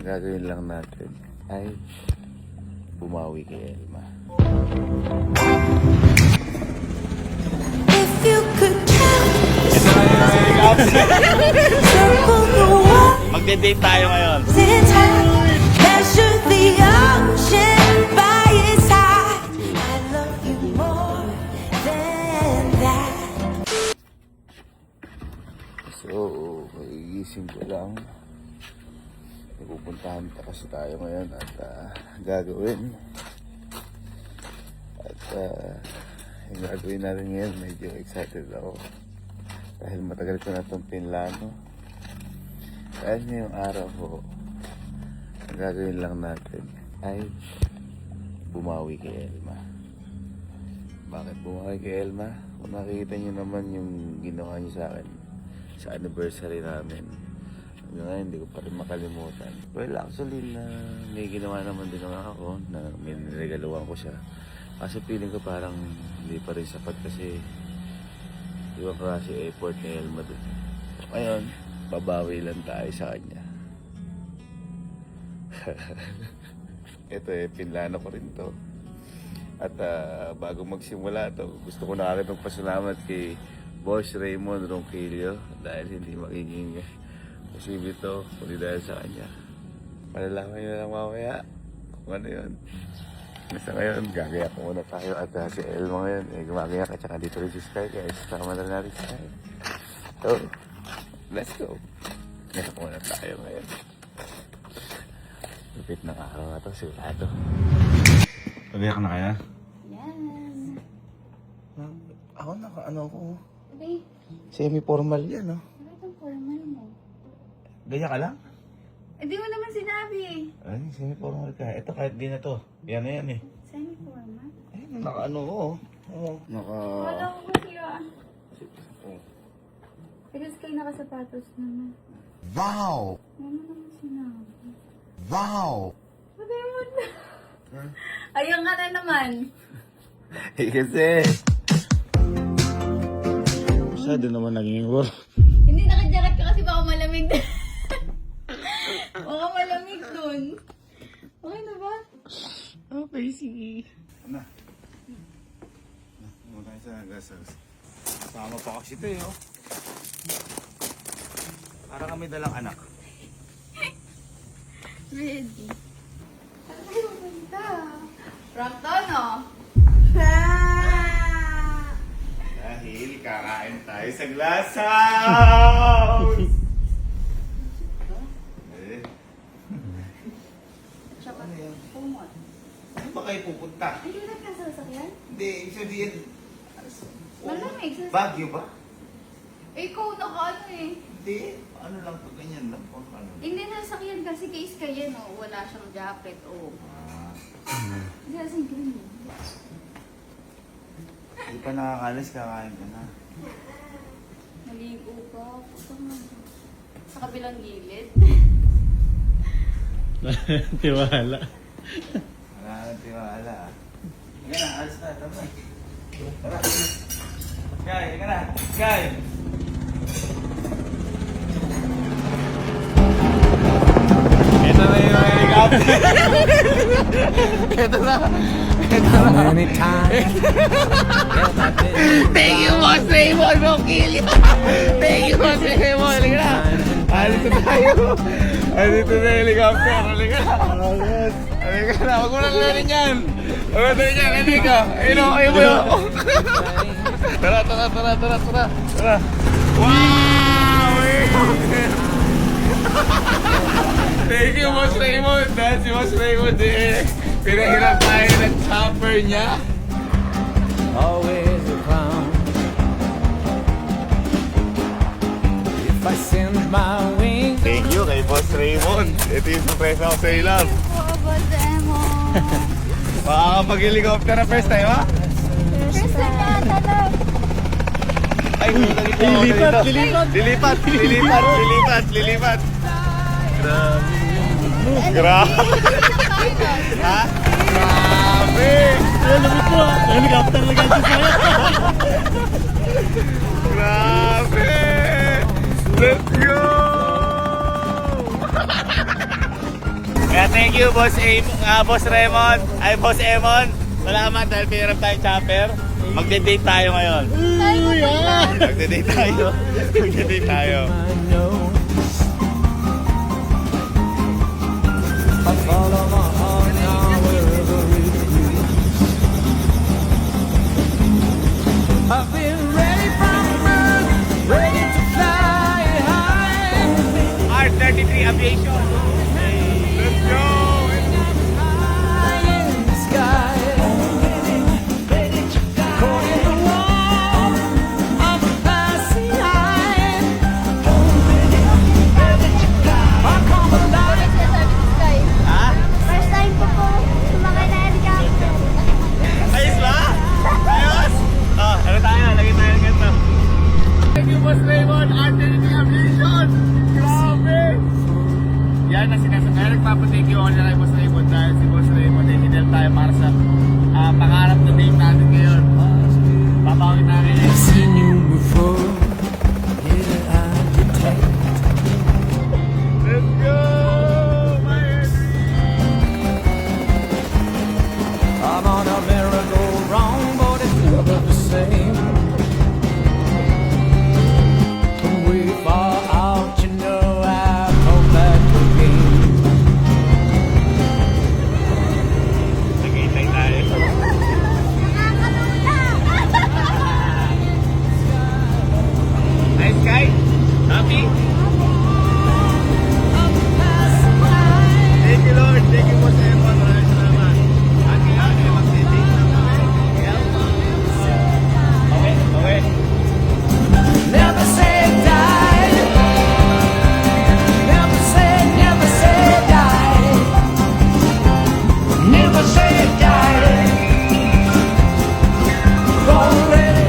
Ang gagawin lang natin ay bumawi kay Elma. If you could count circle the world Magde-date tayo ngayon. in time, measure the ocean by its height. I love you more than that. So, magigising ko lang. Pupuntahan kasi tayo ngayon at gagawin. At yung gagawin natin ngayon, medyo excited ako. Dahil matagal ko na itong pinlano. Dahil ngayong araw ko, ang gagawin lang natin ay bumawi kay Elma. Bakit bumawi kay Elma? Kung nakikita niyo naman yung ginawa niyo sa akin sa anniversary namin, hanggang ngayon hindi ko pa rin makalimutan. Well, actually may ginawa naman din naman ako na may niregaluhan ko siya. Kasi feeling ko parang hindi pa rin sapat kasi iba pa kasi effort ni Elma dun. Ngayon, babawi lang tayo sa kanya. Ito pinlano ko rin to. At bago magsimula to, gusto ko na agad magpasalamat kay Boss Raymond Ronquillo dahil hindi magiging posible to kundi dahil sa kanya. Malalaman nyo lang mamaya kung ano yun. Basta ngayon, gagayak muna tayo at si Elma ngayon, gumagayak at saka dito rin si Sky, kaya isasama na natin si Sky. So, let's go. Gayak muna tayo ngayon. Lupit ng araw na to, sigurado. Pagayak na kaya? Yes. Ako ano ko. Sabi, Semi-formal yan, no? bakit ang formal mo? Gaya ka lang? Di mo naman sinabi eh. Ay, semi-formal ka. Ito kahit di na to. Yan na yan eh. Semi-formal? Ay, naka-ano ko. Oo. Naka... Wala ko kasi ah. Pero kayo nakasapatos naman. Wow! Ano naman sinabi? Wow! Sabi mo na. Ayun ka na naman. Eh kasi... Masyado naman naging war. Hindi nakajacket ka kasi baka malamig. Baka malamig dun. Okay na ba? Okay, sige. Ano? Muna tayo sa gasas. Sama pa kasi ito eh, oh. Para kami dalang anak. Ready. Saan tayo pupunta? Rockton, oh. Dahil kakain tayo sa glass house! Tsaka, Ano yan? pumot. Saan ba kayo pupunta? Hindi na ka sa sasakyan? Hindi, ibig sabihin... Malamig sa Baguio ba? Eh, ikaw naka-ano eh. Hindi, ano lang po, ganyan lang po. Ano? Hindi na sasakyan kasi case kayo, no? Wala siyang jacket, oh. Hindi kasi green eh. Hindi pa nakakalis, kakain ka na. Naligo ka. Puto nga. Sa kabilang gilid. Tiwala. Wala nang tiwala. Higa na, alis na, tama na. Tara. Sky, higa na. Sky! Ito na yung helicopter. Ito na. Thank you, Boss Raymond. No kill you. Thank you, Boss Raymond. Halika na. Halika tayo. Halika na helicopter. Halika na. Halika na. Huwag mo na gawin yan. Huwag mo na gawin yan. Halika. Ayun o. Ayun mo yun. Tara. Tara. Wow! Thank you, Boss Raymond. Dahil si Boss Raymond eh. Pinahirap tayo ng chopper niya. Always a clown. If I send my wings. Thank you kay Boss Raymond. Ito yung surpresa ko sa ilang. Po, Boss Emo. Makakapag-helicopter na first time, ha? First time na, tanong. Ay, Lilipat. Grabe. Ha? Grabe. Alam mo po, helicopter na ganito sa'yo. Grabe. Let's go. Kaya thank you, Boss Raymond. Ay, Boss Emon. Salamat dahil pinirap tayong chopper. Magde-date tayo ngayon. Magde-date tayo. Magde-date tayo. My nose. I follow my heart now wherever it leads. I've been ready from birth, ready to fly high. R33 Aviation. Let's go! High in the sky. Caught in the warmth of a passing eye. I come alive. Ha? First time ko po sumakay na helicopter. Ayos ba? Ayos? Oh, ano tayo? Lagi tayo ng ganito. Thank you, Boss Raymond. R33 Aviation. Grabe! Yan na sinasakay. Nagpapathank you ako na kay Boss Raymond dahil si Boss Raymond ay hinel tayo para sa pangarap na date natin ngayon. Papawin namin eh. Seen you before. Yeah, I detect. Let's go! My Henry! I'm on a merry-go-round, but it's never the same. When we fall out, you know I come back again. Nag-iintay tayo. Nice guy? Happy? Thank you, Lord. Thank you, Boss Emon. Maraming salamat. At ngayon, eh, mag-date na kami. Okay, okay. Never say die. Never say die. Never say die. Go ready.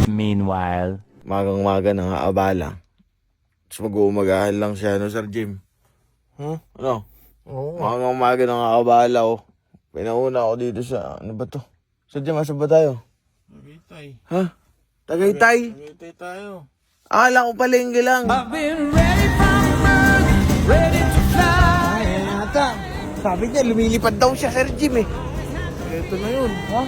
Meanwhile, Magang-maga nang aabala. Tapos mag-uumagahan lang siya, no, Sir Jim? Ano? Oo. Magang-maga nang aabala, oh. Pinauna ako dito sa, ano ba to? Sir Jim, asa ba tayo? Tagaytay. Ha? Tagaytay? Tagaytay tayo. Akala ko palengke lang. I've been ready from birth, ready to fly. Ata, sabi niya, lumilipad daw siya, Sir Jim, eh. Ito na yun. Ha?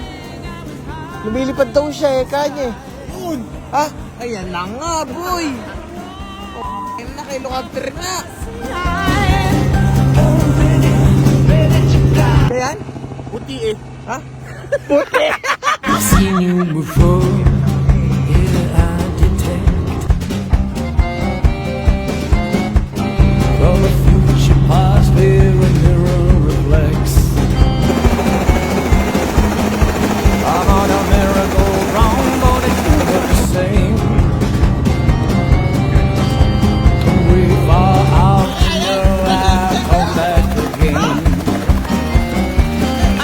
Lumilipad daw siya, eh, kanya. Yun! Ha? Ayan na nga, boy. Ayan na, kay helicopter na. Ayan? Puti eh. Ha? I've seen you before. Yeah, I detect. From the future past, where a mirror reflects. I'm on a merry-go-round, but it's never the same. When we fall out, you know I come back again.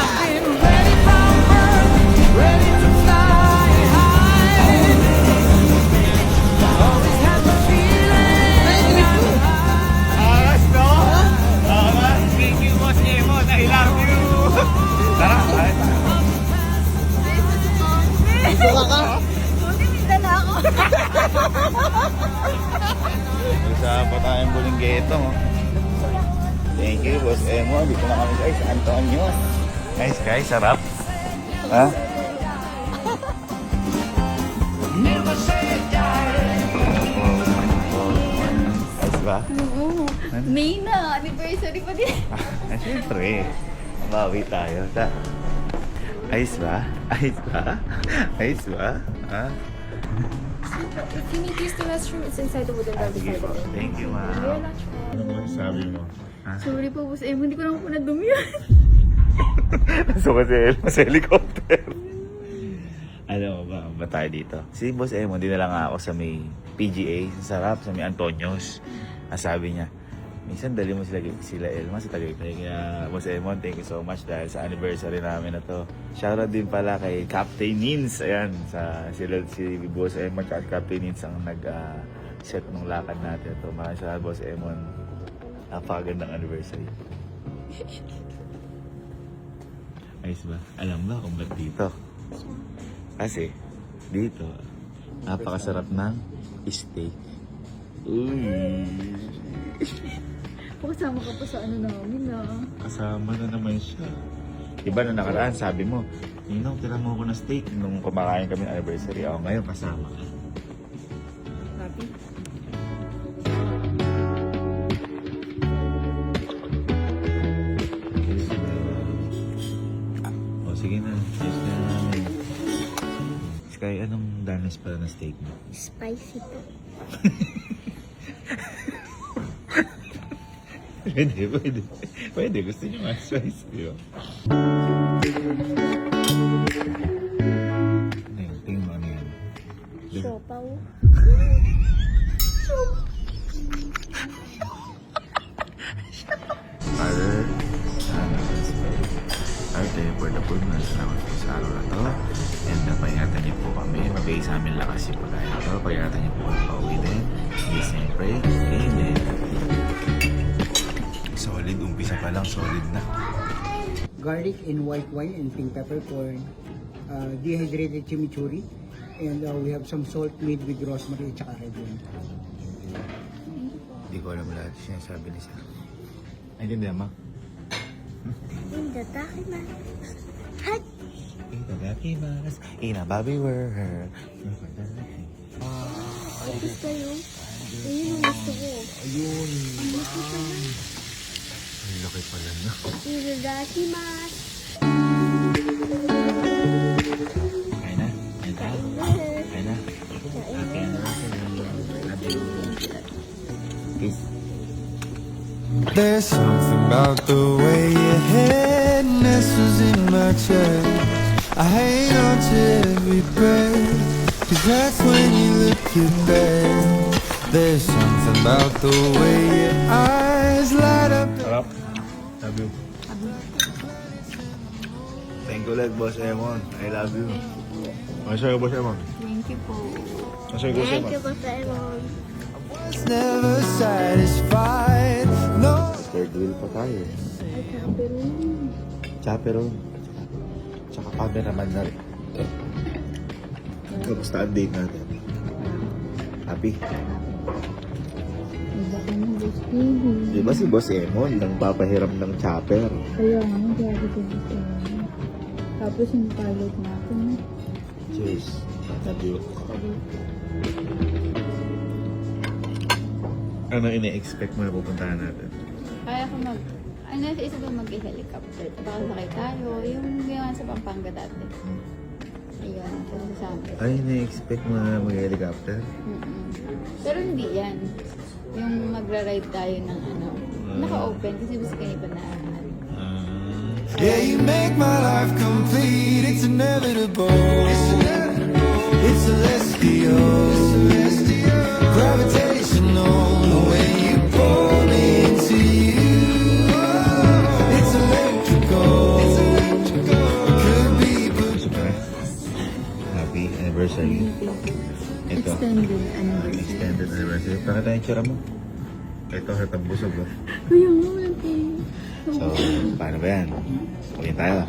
I've been ready from birth, ready to fly high. Always had the feeling Angas, no? Angas. Thank you, Boss Emon. I love you. Tara, tayo. Buka ka? Buti minta na ako. Isa pa tayong Bulinggeto. Thank you, Boss Emon. Dito na kami guys, Antonio. Nice guys, sarap. Ha? never say die. Nice ba? Oo. May na. Anniversary pa din. Siyempre. Bawi tayo. Ayos ba? Ayos ba? Ayos ba? Ha? If you need to use the restroom, it's inside the wooden door Sige beside po. the bin. Thank you, Very ma'am. much. Ano mo sabi mo? Sorry po, Boss Emon. Hindi ko naman po nadumi yan. So kasi sa helicopter. Alam mo ba tayo dito? Si Boss Emon, dinala nga ako sa may PGA, sa sarap, sa may Antonios. Sabi niya, minsan dali mo sila Elma sa Tagaytay. Kaya Boss Emon, thank you so much dahil sa anniversary namin na to. Shoutout din pala kay Captain Nins. Ayan, si Boss Emon at Captain Nins ang set ng lakad natin. Ito, mga sa Boss Emon. Napakagandang anniversary. Ayos ba? Alam ba kung ba't dito? Kasi, dito, napakasarap ng steak. Uy! Kasama ka pa sa ano namin Kasama na naman siya. Iba na nakaraan, sabi mo, Ninong, tira mo ako ng steak nung kumakain kami ng anniversary. Ako ngayon, kasama ka. Happy? O, sige na. Yes na namin. Sky, anong danas pala ng steak mo? Spicy po. Pwede. Pwede. Gusto niyo nga spicy, di ba? Ayun, tingin mo ano yan. Siopaw. Father, Son, and Holy Spirit. Arte, for the full na salamat po sa araw na to. And pag-ingatan niyo po kami. Mabigay sa amin lakas yung pagkain na to. Pag-ingatan niyo po kami pauwi din. Yes, and pray. Amen. Solid. Umpisa pa lang. Solid na. Garlic and white wine and pink peppercorn, dehydrated chimichurri, and we have some salt made with rosemary at saka red wine. Hindi ko alam lahat siya sabi ni Sam. Ay, hindi ma. Itadakimasu. Inababiwer. Tapos kayo. Ayun ang gusto ko. Ayun. Ay, laki pala na. Itadakimasu. Kain na. Kain na. Kain na. Happy anniversary. Love you. Peace. There's something about the way your head nestles in my chest. I hang on to every breath, 'cause that's when you look your best. There's something about the way your eyes light up. Sarap. Love you. Thank you ulit, Boss Emon. I love you. Masaya, Boss Emon. Thank you po. Masaya, Boss Thank Emon. you, Papa Emon. It's never satisfied. No. Third wheel pa tayo. Ay, kaperon. Chaperon. Tsaka cameraman na rin. Kamusta ang date natin? Happy? Iba ka ng Boss Baby. Di ba si Boss Emon nang papahiram ng chopper? Kaya nga, grabe ko dito. Tapos yung pilot natin. Cheers. Love you. Ano ini-expect mo na pupuntahan natin? Kaya ko nasa isa ba mag-helicopter? Baka sakay tayo. Yung ginawa sa Pampanga dati. Ayun, kasi sa amin. Ay, ini-expect mo na mag-helicopter? Pero hindi yan. Yung magra-ride tayo ng ano. Naka-open kasi gusto kayo pa na Yeah, you make my life complete. It's inevitable. It's celestial. Gravitational. The way you pull me into you. It's electrical. Could be, but Super. Happy anniversary. Ito. extended anniversary. Extended anniversary. Pakita yung tsura mo. Ito, hatang busog ba? Kuya mo, okay. So, paano ba yan? Ulit tayo.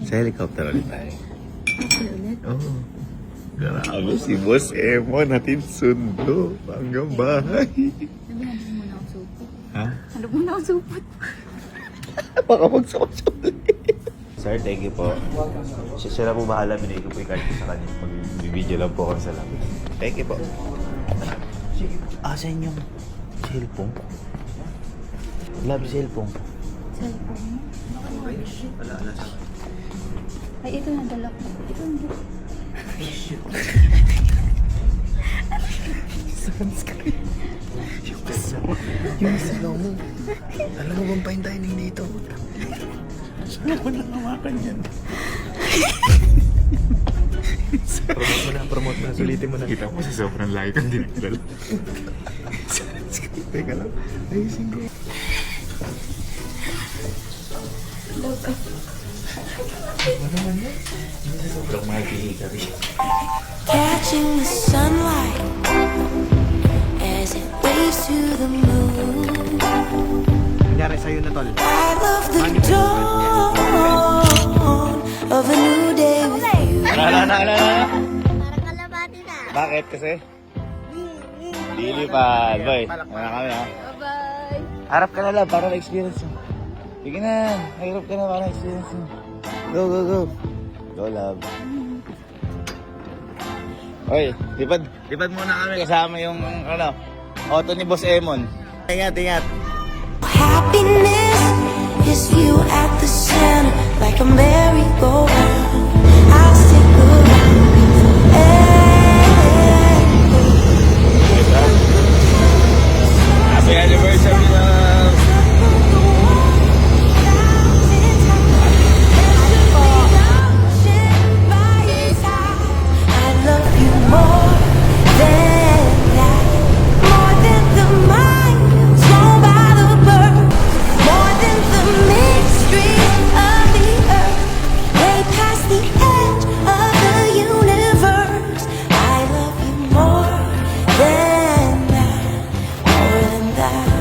Sa helicopter ulit tayo. Okay ulit. Oo. Oh. Grabe si Boss Emon, natin sundo hanggang bahay. Sabi, hanap muna ako supot. Ha? Hanap muna ako supot. Baka magsakot ulit. Sir, thank you po. Siya na po bahala, binigay ko po yung card ko sa kanya. Mag-video lang po ako sa labas. Thank you po. Asan yung cellphone? Love cellphone. Cellphone. Ay, ito na dala ko. Ito na dala. Sunscreen. Yung kasama. Yung kasama mo. Alam mo bang fine dining dito? Saan ako lang hawakan yan? Promote mo na. Sulitin mo na. Kita mo sa sobrang laki kang dinagdala. Sunscreen. Teka lang. Ayusin ko. Ano naman yan? Hindi sa sobrang mahal kay Hikari. Catching the sunlight race to the moon. Nangyari sa'yo na, tol. I love the dawn of a new day with you. Bakit kasi? Lilipad, boy. Wala kami, ha? Bye-bye! Harap ka na lang para na-experience mo. Sige na, hirap ka na para na-experience mo. Go, go, go. Go, love. Oy, lipad muna kami kasama yung, auto ni Boss Emon. Ingat, ingat. Happiness is you at the center, like a merry-go-round. I'll stick around Happy anniversary, love. I love you more than that, more than the miles gone by the bird, more than the mystery of the earth, way past the edge of the universe. I love you more than that, more than that.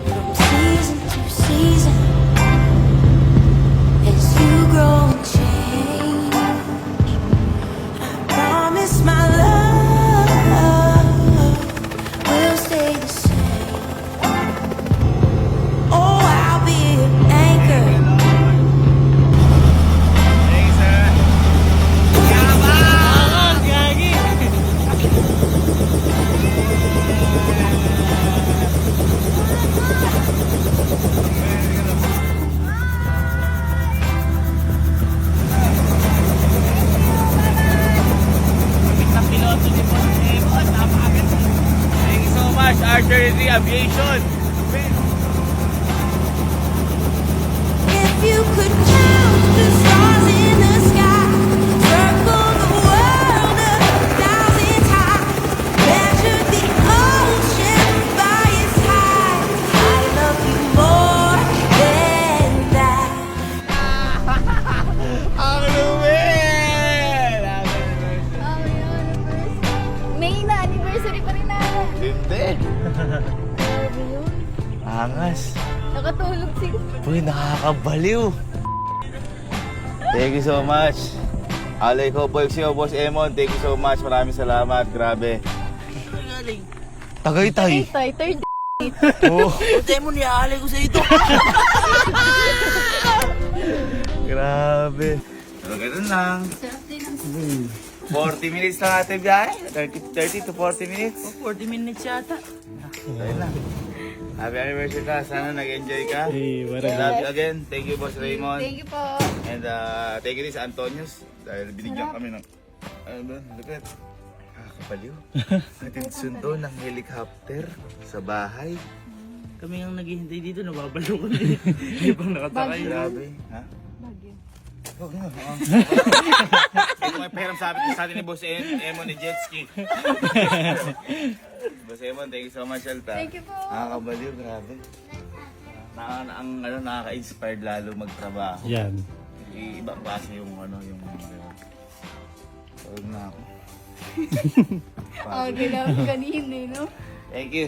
From season to season, as you grow and change, I promise my love will stay the same. Oh, I'll be an anchor. Thank you so much, Archer Aviation. If you could count the stars in the sky, circle the world 1,000 times, measure the ocean by its height, I love you more than that. Ang luwin! May na anniversary pa rin natin. Hindi. Grabe yun. Angas. Nakatulog si... Uy, nakakabaliw. Thank you so much. Alay ko po si Boss Emon. Thank you so much. Maraming salamat. Grabe. Tagaytay. Tay, third Oh. Emon, iaalay ko sa ito. Grabe. So, ganun lang. Sarap din ang 40 minutes lang natin biyahe. 30 to 40 minutes. 40 minutes yata. Ayun lang. Happy anniversary ka. Sana nag-enjoy ka. Love you again. Thank you, Boss Raymond. Thank you po. And thank you din sa Antonius. Dahil binigyan kami ng... Ano ba? Lupit. Kakapaliw. Atin sundo ng helicopter sa bahay. Kami ang naghihintay dito, nababalo kami. Hindi pang nakasakay. Grabe. Ha? Bagyo. Oh, no. Ito may pahiram sa atin ni Boss Emon ni Jetski. Boss Emon, thank you so much, Alta. Thank you po. Nakakabaliw, grabe. Nakaka-inspired lalo magtrabaho. Yan. Ibang klase yung yung Huwag na ako. Oh, ginawa kanina, no? Thank you.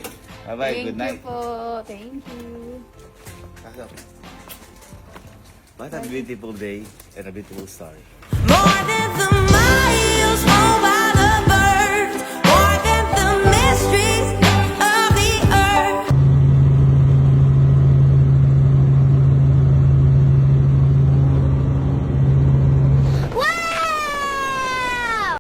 Bye-bye. Thank Good night. you po. Thank you. What a beautiful day and a beautiful story. More than the miles, more